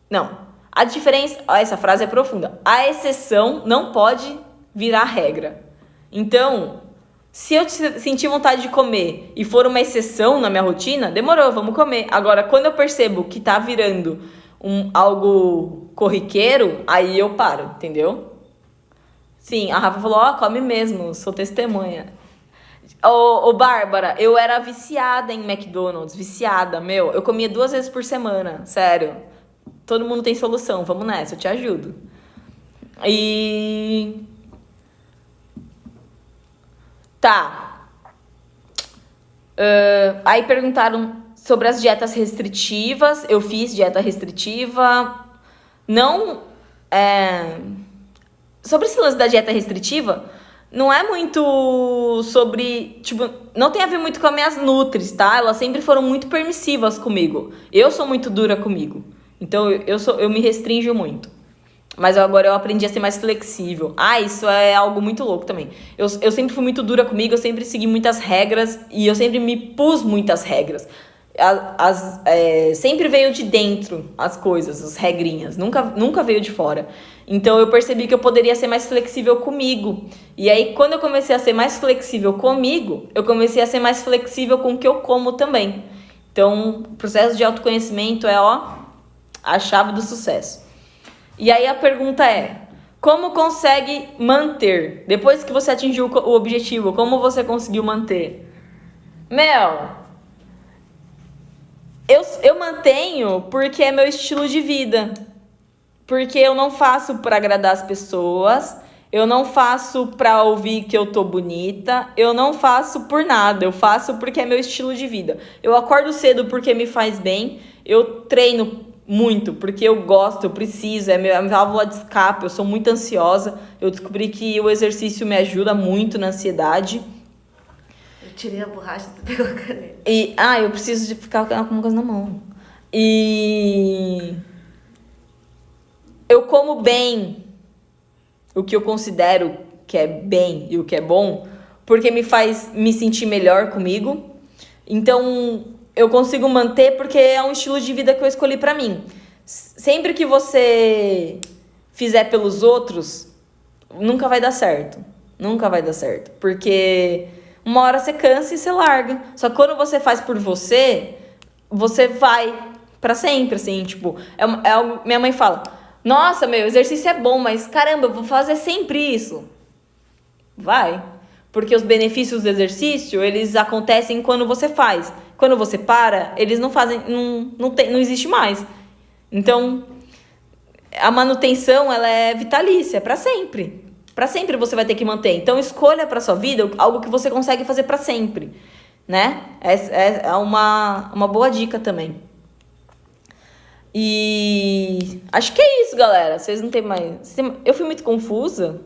A: Não. A diferença... Essa frase é profunda. A exceção não pode virar regra. Então, se eu sentir vontade de comer e for uma exceção na minha rotina, demorou, vamos comer. Agora, quando eu percebo que tá virando algo corriqueiro, aí eu paro, entendeu? Sim, a Rafa falou, come mesmo, sou testemunha. Ô, Bárbara, eu era viciada em McDonald's, viciada, meu. Eu comia 2 vezes por semana, sério. Todo mundo tem solução, vamos nessa, eu te ajudo. E... Tá. Aí perguntaram sobre as dietas restritivas. Eu fiz dieta restritiva. Não... Sobre esse lance da dieta restritiva, não é muito sobre... Tipo, não tem a ver muito com as minhas nutris, tá? Elas sempre foram muito permissivas comigo. Eu sou muito dura comigo. Então, eu me restringo muito. Mas agora eu aprendi a ser mais flexível. Isso é algo muito louco também. Eu sempre fui muito dura comigo, eu sempre segui muitas regras e eu sempre me pus muitas regras. Sempre veio de dentro as coisas, as regrinhas. Nunca veio de fora. Então, eu percebi que eu poderia ser mais flexível comigo. E aí, quando eu comecei a ser mais flexível comigo, eu comecei a ser mais flexível com o que eu como também. Então, o processo de autoconhecimento é, a chave do sucesso. E aí a pergunta é, como consegue manter? Depois que você atingiu o objetivo, como você conseguiu manter? Eu mantenho porque é meu estilo de vida. Porque eu não faço para agradar as pessoas, eu não faço para ouvir que eu tô bonita, eu não faço por nada, eu faço porque é meu estilo de vida. Eu acordo cedo porque me faz bem, eu treino muito, porque eu gosto, eu preciso, é minha válvula de escape, eu sou muito ansiosa. Eu descobri que o exercício me ajuda muito na ansiedade.
B: Eu tirei a borracha e pegou a caneta.
A: Eu preciso de ficar com uma coisa na mão. E eu como bem o que eu considero que é bem e o que é bom, porque me faz me sentir melhor comigo. Então, eu consigo manter porque é um estilo de vida que eu escolhi pra mim. Sempre que você fizer pelos outros, nunca vai dar certo. Nunca vai dar certo. Porque uma hora você cansa e você larga. Só que quando você faz por você, você vai pra sempre, assim, tipo... minha mãe fala, nossa, meu, exercício é bom, mas caramba, eu vou fazer sempre isso. Vai. Porque os benefícios do exercício, eles acontecem quando você faz. Quando você para, eles não fazem, não existe mais. Então, a manutenção, ela é vitalícia, para sempre. Para sempre você vai ter que manter. Então, escolha para sua vida algo que você consegue fazer para sempre, né? É uma boa dica também. E acho que é isso, galera. Vocês não tem mais... Eu fui muito confusa?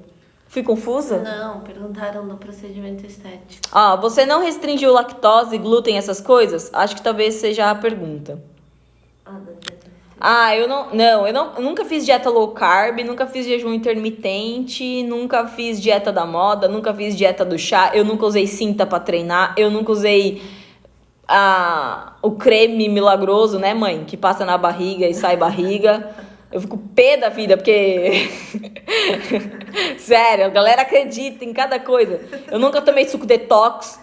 A: Fui confusa?
B: Não, perguntaram do procedimento estético.
A: Você não restringiu lactose, glúten, essas coisas? Acho que talvez seja a pergunta. Eu nunca fiz dieta low carb, nunca fiz jejum intermitente, nunca fiz dieta da moda, nunca fiz dieta do chá, eu nunca usei cinta pra treinar, eu nunca usei o creme milagroso, né, mãe? Que passa na barriga e sai barriga. Eu fico pé da vida, porque... Sério, a galera acredita em cada coisa. Eu nunca tomei suco detox.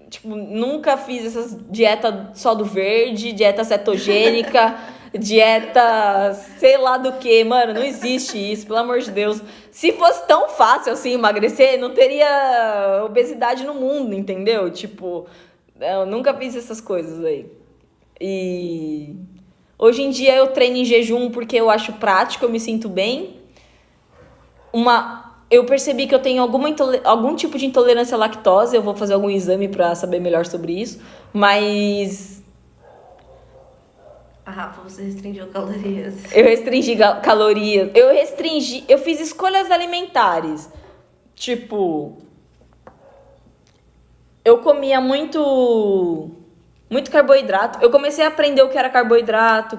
A: Tipo, nunca fiz essas dietas só do verde, dieta cetogênica. dieta, sei lá do que, mano, não existe isso, pelo amor de Deus. Se fosse tão fácil assim emagrecer, não teria obesidade no mundo, entendeu? Tipo, eu nunca fiz essas coisas aí. E hoje em dia eu treino em jejum porque eu acho prático, eu me sinto bem. Eu percebi que eu tenho algum tipo de intolerância à lactose, eu vou fazer algum exame pra saber melhor sobre isso, mas
B: A Rafa, você restringiu calorias.
A: eu restringi calorias, eu fiz escolhas alimentares, tipo, eu comia muito carboidrato, eu comecei a aprender o que era carboidrato,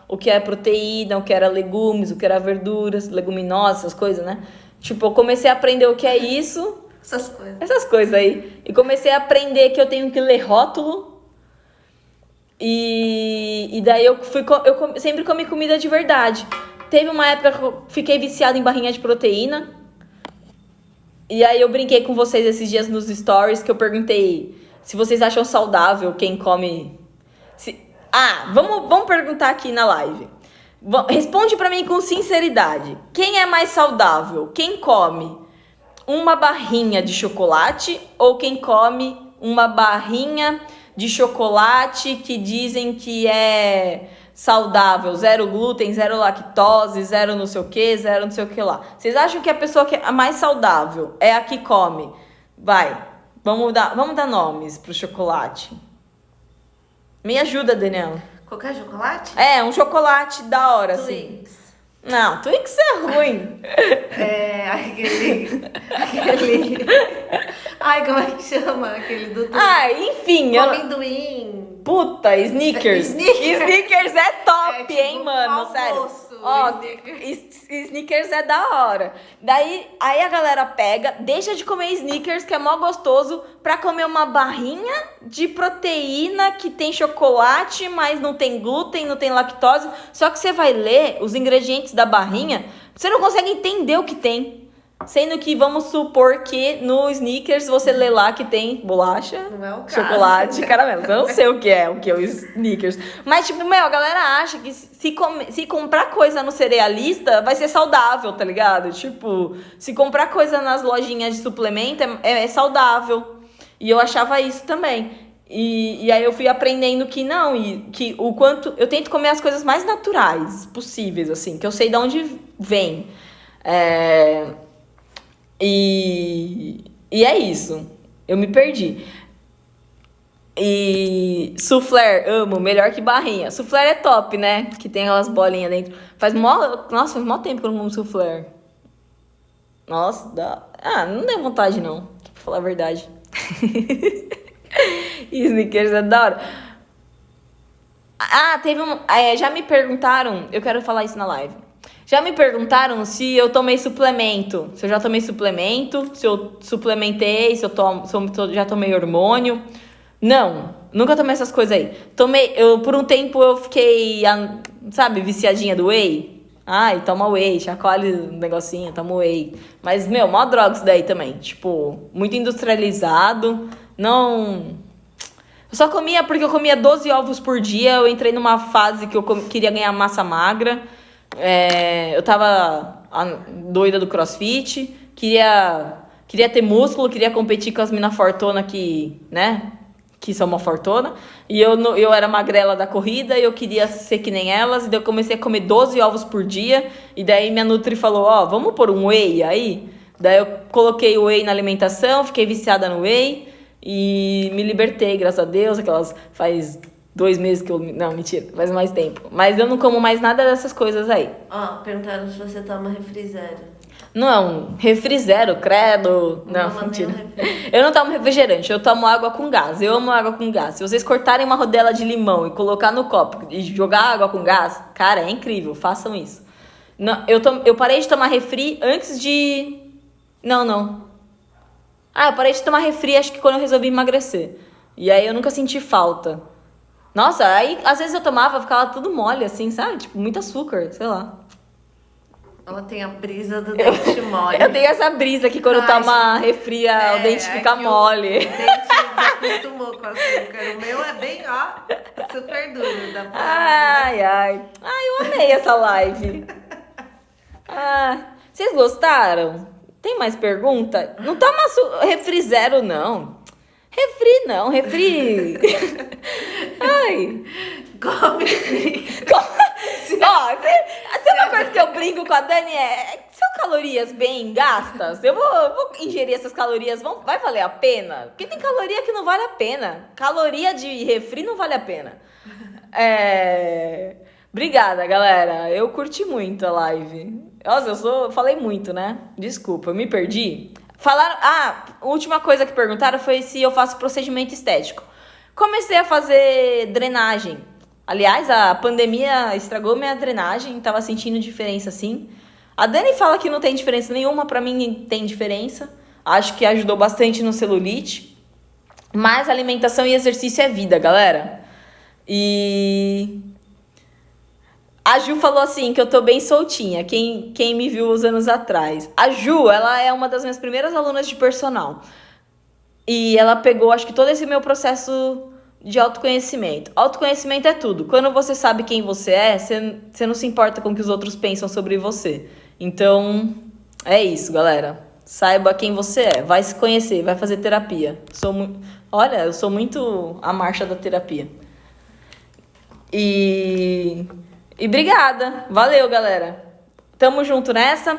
A: o que é proteína, o que era legumes, o que era verduras, leguminosas, essas coisas, né? Tipo, eu comecei a aprender o que é isso, essas coisas aí. E comecei a aprender que eu tenho que ler rótulo. E daí eu sempre comi comida de verdade. Teve uma época que eu fiquei viciada em barrinha de proteína. E aí eu brinquei com vocês esses dias nos stories que eu perguntei se vocês acham saudável quem come. Vamos perguntar aqui na live. Responde pra mim com sinceridade. Quem é mais saudável? Quem come uma barrinha de chocolate ou quem come uma barrinha de chocolate que dizem que é saudável, zero glúten, zero lactose, zero não sei o que, zero não sei o que lá. Vocês acham que a pessoa que é a mais saudável é a que come? Vamos dar nomes pro chocolate. Me ajuda, Daniela.
B: Qualquer chocolate?
A: É, um chocolate da hora, assim.
B: Twix.
A: Não, Twix é ruim.
B: Aquele... Ai, como é que chama? Aquele do...
A: Enfim.
B: Com amendoim.
A: Puta, Snickers. Snickers é top,
B: tipo
A: hein, mano?
B: almoço,
A: Sério. Ó, Snickers é da hora. Aí a galera pega, deixa de comer Snickers, que é mó gostoso, pra comer uma barrinha de proteína que tem chocolate, mas não tem glúten, não tem lactose. Só que você vai ler os ingredientes da barrinha, você não consegue entender o que tem. Sendo que vamos supor que no Snickers você lê lá que tem bolacha,
B: Não é o caso,
A: chocolate, caramelo. Eu não sei o que é o Snickers. Mas, tipo, a galera acha que se comprar coisa no cerealista vai ser saudável, tá ligado? Tipo, se comprar coisa nas lojinhas de suplemento é saudável. E eu achava isso também. E aí eu fui aprendendo que não, e que o quanto... Eu tento comer as coisas mais naturais possíveis, assim, que eu sei de onde vem. E é isso. Eu me perdi. E soufflé, amo, melhor que barrinha. Soufflé é top, né? Que tem aquelas bolinhas dentro. Faz mó tempo que eu não como soufflé. Nossa, não deu vontade não, pra falar a verdade. E Snickers é da hora. Teve já me perguntaram, eu quero falar isso na live. Já me perguntaram se eu tomei suplemento, se eu já tomei suplemento, se eu suplementei, se eu já tomei hormônio. Não, nunca tomei essas coisas aí. Por um tempo eu fiquei, sabe, viciadinha do whey. Toma whey, chacoalha o negocinho, toma whey. Mas, mó droga isso daí também. Tipo, muito industrializado. Não... Eu só comia porque eu comia 12 ovos por dia. Eu entrei numa fase que eu queria ganhar massa magra. Eu tava doida do CrossFit, queria ter músculo, queria competir com as minas fortuna que, né, que são uma fortuna, e eu era magrela da corrida e eu queria ser que nem elas, e daí eu comecei a comer 12 ovos por dia, e daí minha nutri falou, vamos pôr um whey aí? Daí eu coloquei o whey na alimentação, fiquei viciada no whey, e me libertei, graças a Deus, faz 2 meses que eu... Não, mentira, faz mais tempo. Mas eu não como mais nada dessas coisas aí.
B: Perguntaram se você toma refri zero.
A: Não, refri zero, credo. Não, mentira. Eu não tomo refrigerante, eu tomo água com gás. Eu amo água com gás. Se vocês cortarem uma rodela de limão e colocar no copo e jogar água com gás, cara, é incrível, façam isso. Não, eu parei de tomar refri antes de... Não. Eu parei de tomar refri acho que quando eu resolvi emagrecer. E aí eu nunca senti falta. Nossa, aí às vezes eu tomava, ficava tudo mole, assim, sabe? Tipo, muito açúcar, sei lá.
B: Ela tem a brisa do dente mole.
A: Eu tenho essa brisa que quando toma refri, o dente fica mole.
B: O dente desacostumou com açúcar. O meu é bem, super duro, dá pra...
A: Ai, eu amei essa live. Vocês gostaram? Tem mais pergunta? Não toma refri zero, não. Refri. Ai.
B: Come.
A: Ó, tem uma coisa que eu brinco com a Dani são calorias bem gastas. Eu vou ingerir essas calorias, vai valer a pena? Porque tem caloria que não vale a pena. Caloria de refri não vale a pena. Obrigada, galera. Eu curti muito a live. Nossa, eu falei muito, né? Desculpa, eu me perdi. Falaram... a última coisa que perguntaram foi se eu faço procedimento estético. Comecei a fazer drenagem. Aliás, a pandemia estragou minha drenagem, tava sentindo diferença sim. A Dani fala que não tem diferença nenhuma, pra mim tem diferença. Acho que ajudou bastante no celulite. Mas alimentação e exercício é vida, galera. E a Ju falou assim, que eu tô bem soltinha, quem me viu uns anos atrás. A Ju, ela é uma das minhas primeiras alunas de personal. E ela pegou, acho que todo esse meu processo de autoconhecimento. Autoconhecimento é tudo. Quando você sabe quem você é, você não se importa com o que os outros pensam sobre você. Então, é isso, galera. Saiba quem você é. Vai se conhecer, vai fazer terapia. Olha, eu sou muito a marcha da terapia. E obrigada. Valeu, galera. Tamo junto nessa.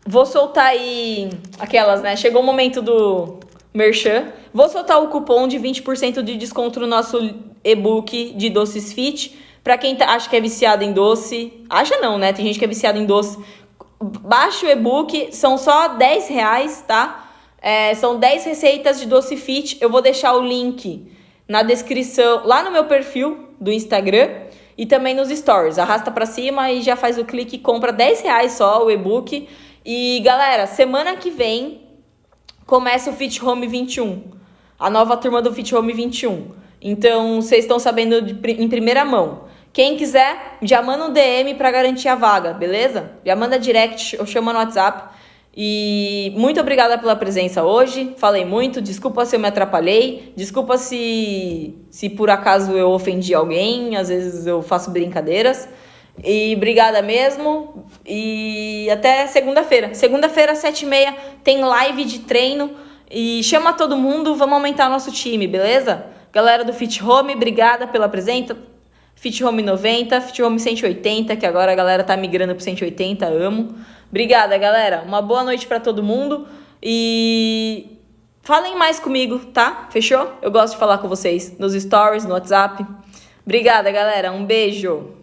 A: Vou soltar aí aquelas, né? Chegou o momento do merchan. Vou soltar o cupom de 20% de desconto no nosso e-book de doces fit. Pra quem acha que é viciado em doce. Acha não, né? Tem gente que é viciado em doce. Baixa o e-book. São só R$10, tá? São 10 receitas de doce fit. Eu vou deixar o link na descrição, lá no meu perfil do Instagram. E também nos stories. Arrasta pra cima e já faz o clique e compra R$10 só o e-book. E, galera, semana que vem começa o Fit Home 21. A nova turma do Fit Home 21. Então, vocês estão sabendo em primeira mão. Quem quiser, já manda um DM pra garantir a vaga, beleza? Já manda direct ou chama no WhatsApp. E muito obrigada pela presença hoje. Falei muito, desculpa se eu me atrapalhei. Desculpa se por acaso eu ofendi alguém. Às vezes eu faço brincadeiras. E obrigada mesmo. E até segunda-feira. Segunda-feira, 7h30, tem live de treino. E chama todo mundo, vamos aumentar nosso time, beleza? Galera do Fit Home, obrigada pela presença. Fit Home 90, Fit Home 180, que agora a galera tá migrando pro 180, amo. Obrigada, galera. Uma boa noite pra todo mundo. E falem mais comigo, tá? Fechou? Eu gosto de falar com vocês nos stories, no WhatsApp. Obrigada, galera. Um beijo.